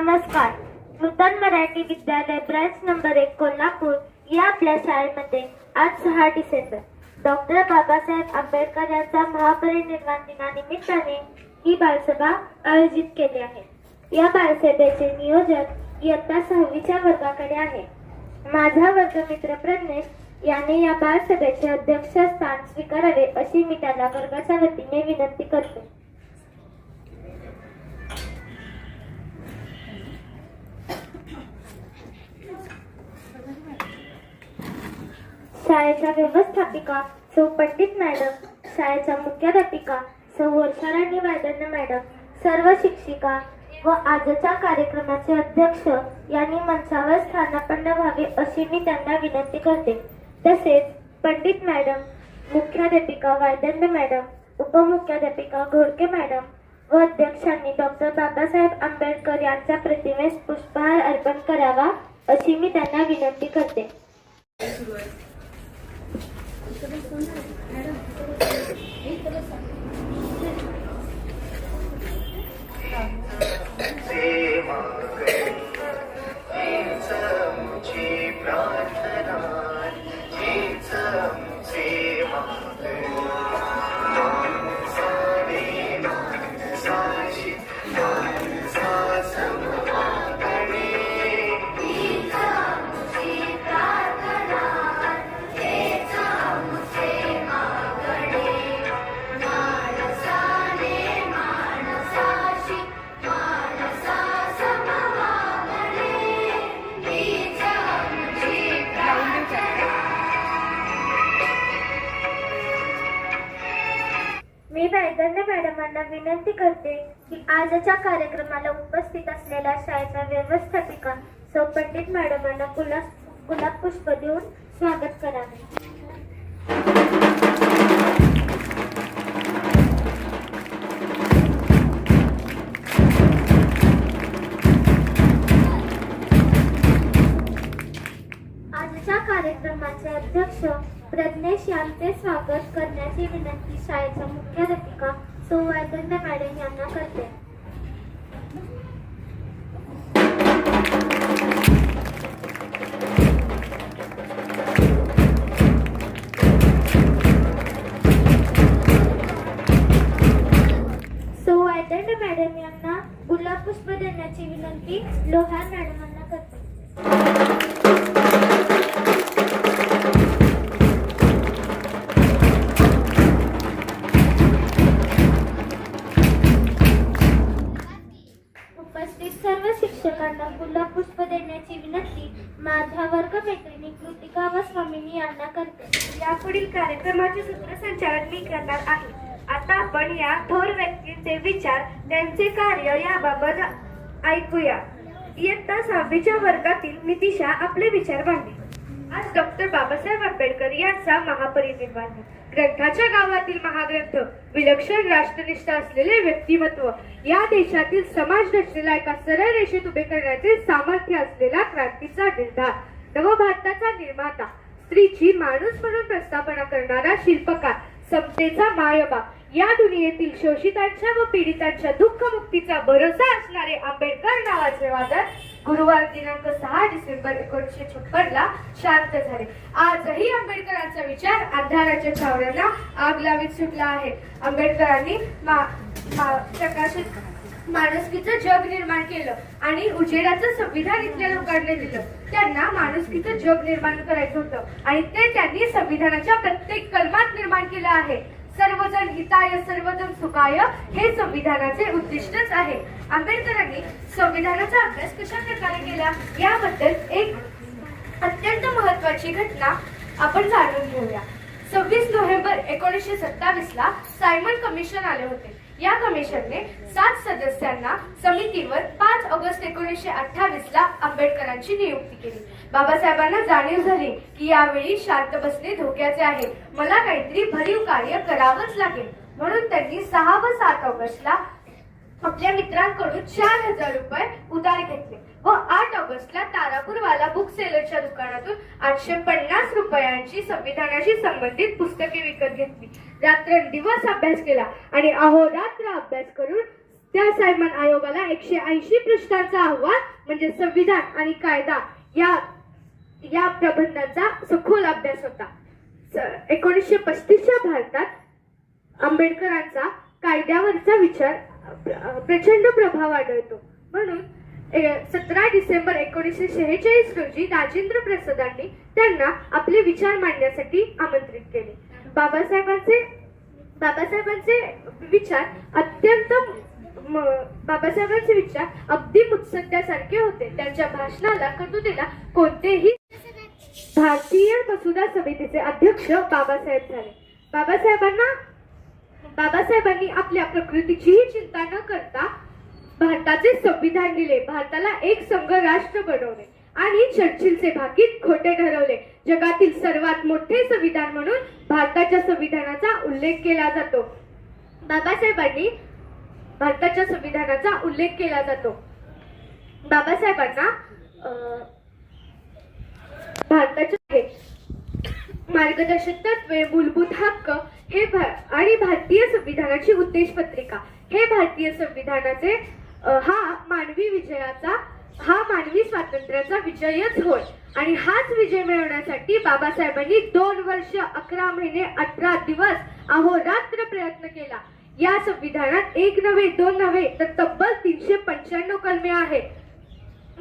नमस्कार. नूतन मराठी विद्यालय branch number 1 Kolhapur या आपल्या शाळेमध्ये आज 6 डिसेंबर डॉक्टर बाबासाहेब आंबेडकर यांचा महापरिनिर्वाण दिनानिमित्ताने ही बालसभा आयोजित केली आहे. या बालसभेचे नियोजन इयत्ता 6वीच्या वर्गाकडे आहे. माझा वर्गमित्र प्रज्ञेश याने या बालसभेचे अध्यक्षस्थान स्वीकारावे अशी मी त्याला वर्गाच्या वतीने विनंती करते. शाळेच्या व्यवस्थापिका सौ पंडित मॅडम, शाळेच्या मुख्याध्यापिका सौ वर्षाराणी वायदंड मॅडम, सर्व शिक्षिका व आजच्या कार्यक्रमाचे अध्यक्ष यांनी मंचावर स्थानापन्न व्हावे अशी मी त्यांना विनंती करते. तसेच पंडित मॅडम, मुख्याध्यापिका वायदंड मॅडम, उपमुख्याध्यापिका घोडके मॅडम व अध्यक्षांनी डॉक्टर बाबासाहेब आंबेडकर यांच्या प्रतिमेस पुष्पहार अर्पण करावा अशी मी त्यांना विनंती करते. मी वायदंड मॅडमांना विनंती करते की आजच्या कार्यक्रमाला उपस्थित असलेल्या शाळेच्या व्यवस्थापिका सौ पंडित मॅडमांना गुलाब पुष्प देऊन स्वागत करावे. आजच्या कार्यक्रमाचे अध्यक्ष प्रज्ञेश यांचे स्वागत करण्याची विनंती शाळेच्या मुख्याध्यापिका सौ वायदंड मॅडम यांना करते. सौ वायदंड मॅडम यांना गुलाब पुष्प देण्याची विनंती लोहार मॅडमांना करते. सर्व शिक्षकांना गुलाब पुष्प देण्याची विनंती माझ्या वर्गमैत्रिणी कृतिका व स्वामिनी यांना करते. यापुढील कार्यक्रमाचे सूत्रसंचालन मी करणार आहे. आता आपण या थोर व्यक्तींचे विचार, त्यांचे कार्य याबाबत ऐकूया. इयत्ता 6वीच्या वर्गातील नितिशा आपले विचार मांडली. आज डॉक्टर बाबासाहेब आंबेडकर यांचा महापरिनिर्वाण. ग्रंथाच्या गावातील महाग्रंथ, विलक्षण राष्ट्रनिष्ठ असलेले व्यक्तिमत्व, या देशातील समाज रचनेला एका सरळ रेषेत उभे करण्याचे सामर्थ्य असलेला क्रांतीचा निर्धार, नवभारताचा निर्माता, स्त्रीची माणूस म्हणून प्रस्थापना करणारा शिल्पकार, समतेचा मायबा, या दुनियेतील शोषितांच्या व पीडितांच्या दुःख मुक्तीचा भरोसा असणारे आंबेडकर नावाचे वादळ गुरुवार दिनांक 6 डिसेंबर 1956 ला शांत झाले. आजही आंबेडकरांचा विचार अंधाराच्या छावण्यांना आग लावीत सुटला आहे. आंबेडकरांनी प्रकाशित माणुसकीचं जग निर्माण केलं आणि उजेडाचं संविधान इथल्या लोकांना दिलं. त्यांना माणुसकीचं जग निर्माण करायचं होतं आणि ते त्यांनी संविधानाच्या प्रत्येक कलमात निर्माण केलं आहे. सर्वजण हिताय सर्वजण सुखाय हे संविधानाचे उद्दिष्टच आहे. आंबेडकरांनी संविधानाचा अभ्यास कशा प्रकारे केला याबद्दल एक अत्यंत महत्वाची घटना आपण जाणून घेऊया. 26 नोव्हेंबर 1927 ला सायमन कमिशन आले होते. या कमिशनने 7 सदस्यांना समितीवर 5 ऑगस्ट 1928 ला आंबेडकरांची नियुक्ती केली. बाबासाहेबांना जाणीव झाली की यावेळी शांत बसणे धोक्याचे आहे, मला काहीतरी भरीव कार्य करावंच लागेल. म्हणून त्यांनी 6 व 7 ऑगस्टला आपल्या मित्रांकडून 4000 रुपये उधार घेतले व 8 ऑगस्टला तारापूरवाला बुक सेलरच्या दुकानातून 850 रुपयांची संविधानाशी संबंधित पुस्तके विकत घेतली. रात्रंदिवस अभ्यास केला आणि अहोरात्र अभ्यास करून त्या सायमन आयोगाला 180 पृष्ठांचा अहवाल म्हणजे संविधान आणि कायदा या प्रबंधांचा सखोल अभ्यास होता. 1935च्या भारतात आंबेडकरांचा कायद्यावरचा विचार प्रचंड प्रभाव आढळतो. म्हणून 17 डिसेंबर 1946 रोजी राजेंद्र प्रसादांनी त्यांना आपले विचार मांडण्यासाठी आमंत्रित केले. बाबासाहेबांचे विचार अगदी मुत्सद्यासारखे होते. त्यांच्या भाषणाला कर्तृत्वाला कोणतेही. भारतीय मसुदा समितीचे अध्यक्ष बाबासाहेब झाले. बाबासाहेबांनी आपल्या प्रकृतीचीही चिंता न करता भारताचे संविधान दिले. भारताला एक संघ राष्ट्र बनवले आणि चर्चिलचे भाकीत खोटे ठरवले. जगातील सर्वात मोठे संविधान म्हणून भारताच्या संविधानाचा उल्लेख केला जातो. भारताच्या संविधानाचा उल्लेख केला जातो. बाबासाहेबांना भारताचे मार्गदर्शक तत्वे, मूलभूत हक्क हे आणि भारतीय संविधानाची उद्देश पत्रिका हे भारतीय संविधानाचे हा मानवी स्वातंत्र्याचा विजयच होय. आणि हाच विजय मिळवण्यासाठी बाबासाहेबांनी 2 वर्ष 11 महिने 18 दिवस अहोरात्र प्रयत्न केला. या संविधानात 1 नव्हे 2 नव्हे तर तब्बल 395 कलमे आहेत.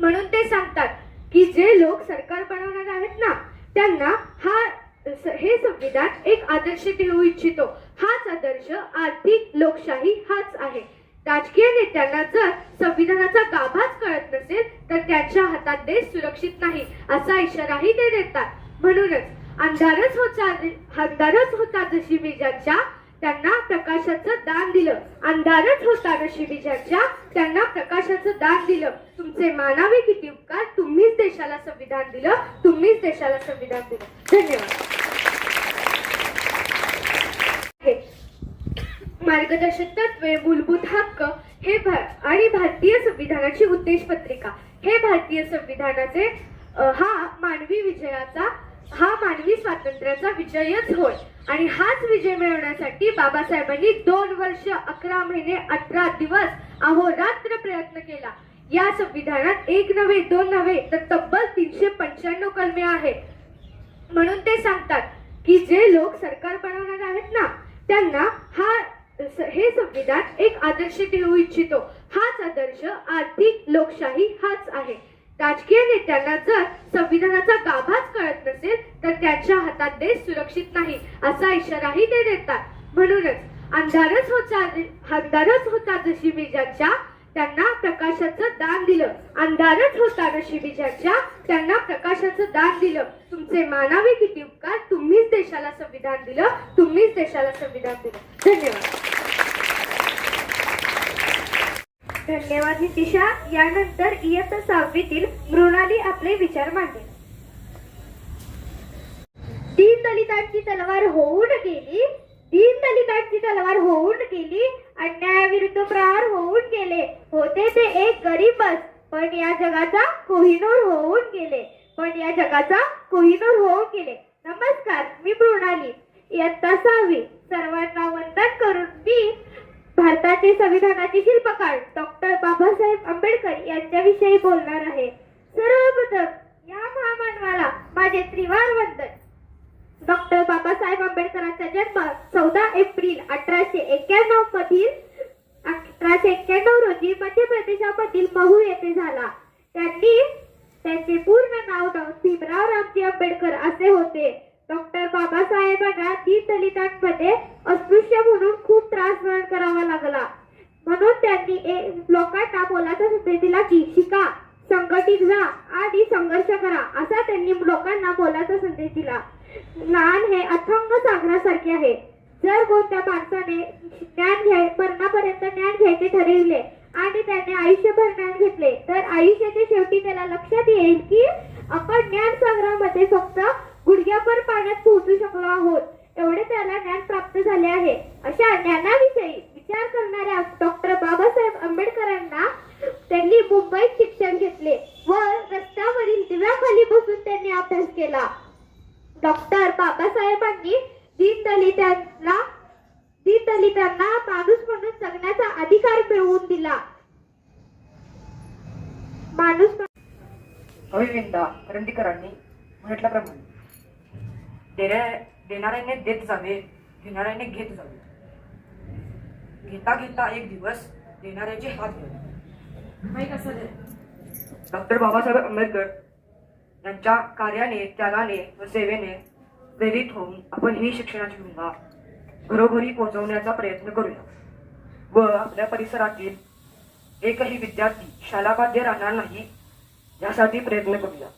म्हणून ते सांगतात की जे लोक सरकार बनवणार आहेत ना त्यांना हे संविधान एक आदर्श ठेवू इच्छितो. हाच आदर्श आर्थिक लोकशाही हाच आहे. राजकीय नेत्यांना जर संविधानाचा गाभाच कळत नसेल तर त्यांच्या हातात देश सुरक्षित नाही असा इशाराही ते देतात. म्हणूनच अंधारच होता नशिबी ज्यांच्या त्यांना प्रकाशाचं दान दिलं. अंधारच होता नशिबी ज्यांच्या त्यांना प्रकाशाचं दान दिलं. तुमचे मानावे किती उपकार. तुम्हीच देशाला संविधान दिलं. तुम्हीच देशाला संविधान दिलं. धन्यवाद. मार्गदर्शक तत्वे, मूलभूत हक्क हे आणि भारतीय संविधानाची उद्देश पत्रिका हे भारतीय संविधानाचे हा मानवी स्वातंत्र्याचा विजयच होय. आणि हाच विजय मिळवण्यासाठी बाबासाहेबांनी 2 वर्ष 11 महिने 18 दिवस अहोरात्र प्रयत्न केला. या संविधानात 1 नव्हे 2 नव्हे तर तब्बल 395 कलमे आहेत. म्हणून ते सांगतात की जे लोक सरकार बनवणार आहेत ना त्यांना हे संविधान एक आदर्श ठेवू इच्छितो. हाच आदर्श आर्थिक लोकशाही हाच आहे. राजकीय नेत्यांना जर संविधानाचा गाभाच कळत नसेल तर त्यांच्या हातात देश सुरक्षित नाही असा इशाराही ते देतात. म्हणूनच अंधारच होता नशिबी ज्यांच्या त्यांना प्रकाशाचं दान दिलं. अंधारच होता नशिबी ज्यांच्या त्यांना प्रकाशाचं दान दिलं. तुमचे मानावे किती उपकार. तुम्हीच देशाला संविधान दिलं. तुम्हीच देशाला संविधान दिलं. धन्यवाद. धन्यवाद नितिशा. यानंतर इयत्ता 6वीतील मृणाली आपले विचार मांडेल. दीनदलितांची तलवार होऊन गेली. दीनदलितांची तलवार होऊन गेली. अन्यायाविरुद्ध प्रहार होऊन गेले. होते ते एक गरीबच पण या जगाचा कोहिनूर होऊन गेले. नमस्कार, मी मृणाली, इयत्ता 6वी. सर्वांना वंदन करून मी भारताचे संविधानाचे शिल्पकार डॉक्टर बाबासाहेब आंबेडकर यांच्याविषयी बोलणार आहे. सर्वप्रथम या महामानवाला माझे त्रिवार वंदन. डॉक्टर बाबासाहेब आंबेडकरांचा जन्म 14 एप्रिल 1891 रोजी मध्य प्रदेशामधील महू येथे झाला. त्यांचे पूर्ण नाव भीमराव रामजी आंबेडकर असे होते. डॉक्टर बाबासाहेबांना दीनदलितांमध्ये अस्पृश्य म्हणून खूप त्रास सहन करावा लागला. म्हणून त्यांनी लोकांना मोलाचा संदेश दिला की शिका, संघटित व्हा आणि संघर्ष करा असा त्यांनी लोकांना मोलाचा संदेश दिला. ज्ञान हे अथांग सागरासारखे आहे. जर कोणत्या माणसाने मरणापर्यंत ज्ञान घ्यायचे ठरविले आणि त्याने आयुष्यभर ज्ञान घेतले तर आयुष्याच्या शेवटी त्याला लक्षात येईल की आपण ज्ञान सागरामध्ये फक्त गुडघ्याभर पाण्यात पोहोचू शकलो आहोत. एवढे त्याला ज्ञान प्राप्त झाले आहे. अशा ज्ञानाविषयी विचार करणाऱ्या डॉक्टर बाबासाहेब आंबेडकरांना त्यांनी मुंबईत शिक्षण घेतले व रस्त्यावरील दिव्याखाली बसून त्यांनी अभ्यास केला. डॉक्टर बाबासाहेबांनी दीनदलितांना दलितांना माणूस म्हणून जगण्याचा अधिकार मिळवून दिला. माणूस अभिविंदा करंदीकरांनी म्हटल्याप्रमाणे देणाऱ्याने देत जावे, घेणाऱ्याने घेत जावे. घेता घेता एक दिवस देणाऱ्याचे हात धरले. डॉक्टर बाबासाहेब आंबेडकर यांच्या कार्याने, त्यागाने व सेवेने प्रेरित होऊन आपण ही शिक्षणाची गंगा घरोघरी पोहोचवण्याचा प्रयत्न करूया व आपल्या परिसरातील एकही विद्यार्थी शालाबाह्य राहणार नाही यासाठी प्रयत्न करूया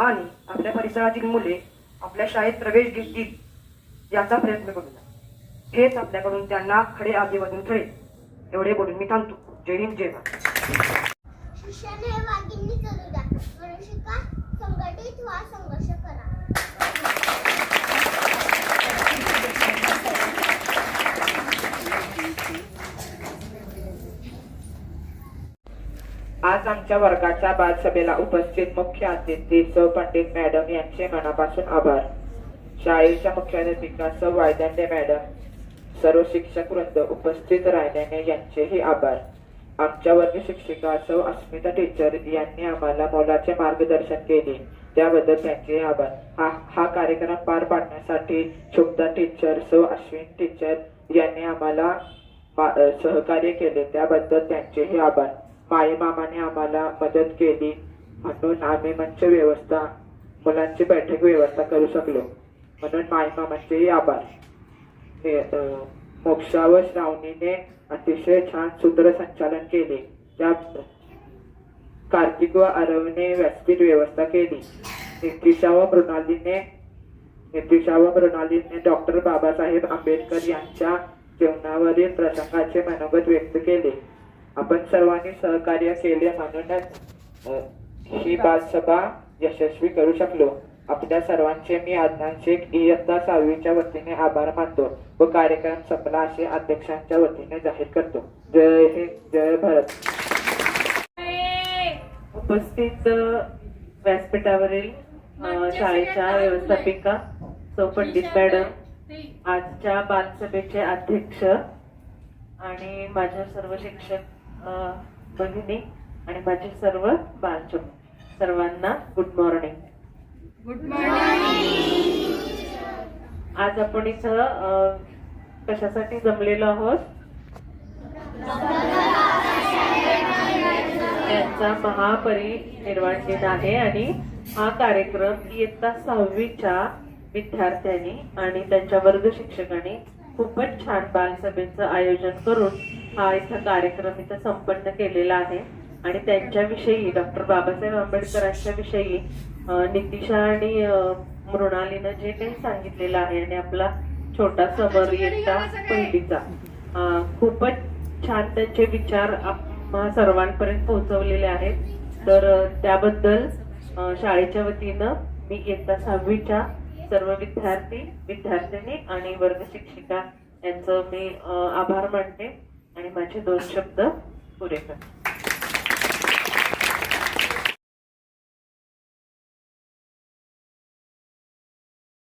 आणि आपल्या परिसरातील मुले आपल्या शाळेत प्रवेश घेतील याचा प्रयत्न करूया. हेच आपल्याकडून त्यांना खडे आगीमधून ठरेल. एवढे बोलून मी थांबतो. जय हिंद, जय भारत. शिक्षण हे वाघिणी चालू द्या, म्हणून शिका, संघटित व्हा, संघर्ष करा. आज आमच्या वर्गाच्या बालसभेला उपस्थित मुख्य अतिथी सौ पंडित मॅडम यांचे मनापासून आभार. शाळेच्या मुख्याध्यापिका सौ वायदंडे मॅडम, सर्व शिक्षक वृंद उपस्थित राहिल्याने यांचेही आभार. आमच्या वर्ग शिक्षिका सौ अस्मिता टीचर यांनी आम्हाला मोलाचे मार्गदर्शन केले, त्याबद्दल त्यांचे आभार. हा कार्यक्रम पार पाडण्यासाठी शुभदा टीचर, सौ अश्विन टीचर यांनी आम्हाला सहकार्य केले, त्याबद्दल त्यांचेही आभार. माई मामाने आम्हाला मदत केली म्हणून आम्ही मंच व्यवस्था, मुलांची बैठक व्यवस्था करू शकलो, म्हणून माई मामांचेही आभार. मोक्षा व श्रावणीने अतिशय छान सूत्रसंचालन केले, त्या कार्तिक व आरवने व्यासपीठ व्यवस्था केली. नितीशा व मृणालीने डॉक्टर बाबासाहेब आंबेडकर यांच्या जीवनावरील प्रसंगाचे मनोगत व्यक्त केले. आपण सर्वांनी सहकार्य केले म्हणूनच ही बालसभा यशस्वी करू शकलो. आपल्या सर्वांचे मी अदनान शेख इयत्ता 6वीच्या वतीने आभार मानतो व कार्यक्रम संपला असे अध्यक्षांच्या वतीने जाहीर करतो. जय हिंद, जय भारत. उपस्थित व्यासपीठावरील शाळेच्या व्यवस्थापिका सौ पंडित मॅडम, आजच्या बालसभेचे अध्यक्ष आणि माझ्या सर्व शिक्षक भगिनी आणि माझे सर्व बालचक, सर्वांना गुड मॉर्निंग. आज आपण इथं कशासाठी जमलेलो आहोत? त्यांचा महापरिनिर्वाण दिन आहे आणि हा कार्यक्रम इयत्ता 6वीच्या विद्यार्थ्यांनी आणि त्यांच्या वर्ग शिक्षकांनी खूपच छान बालसभेचं आयोजन करून हा इथं कार्यक्रम इथं संपन्न केलेला आहे. आणि त्यांच्याविषयी, डॉक्टर बाबासाहेब आंबेडकरांच्या विषयी नितीशा आणि मृणालीनं जे काही सांगितलेलं आहे आणि आपला छोटा समर इयत्ता 1लीचा खूपच छान त्यांचे विचार सर्वांपर्यंत पोहोचवलेले आहेत. तर त्याबद्दल शाळेच्या वतीनं मी इयत्ता 6वीच्या सर्व विद्यार्थिनी आणि वर्ग शिक्षिका यांचं मी आभार मानते आणि माझे 2 शब्द पुरे करते.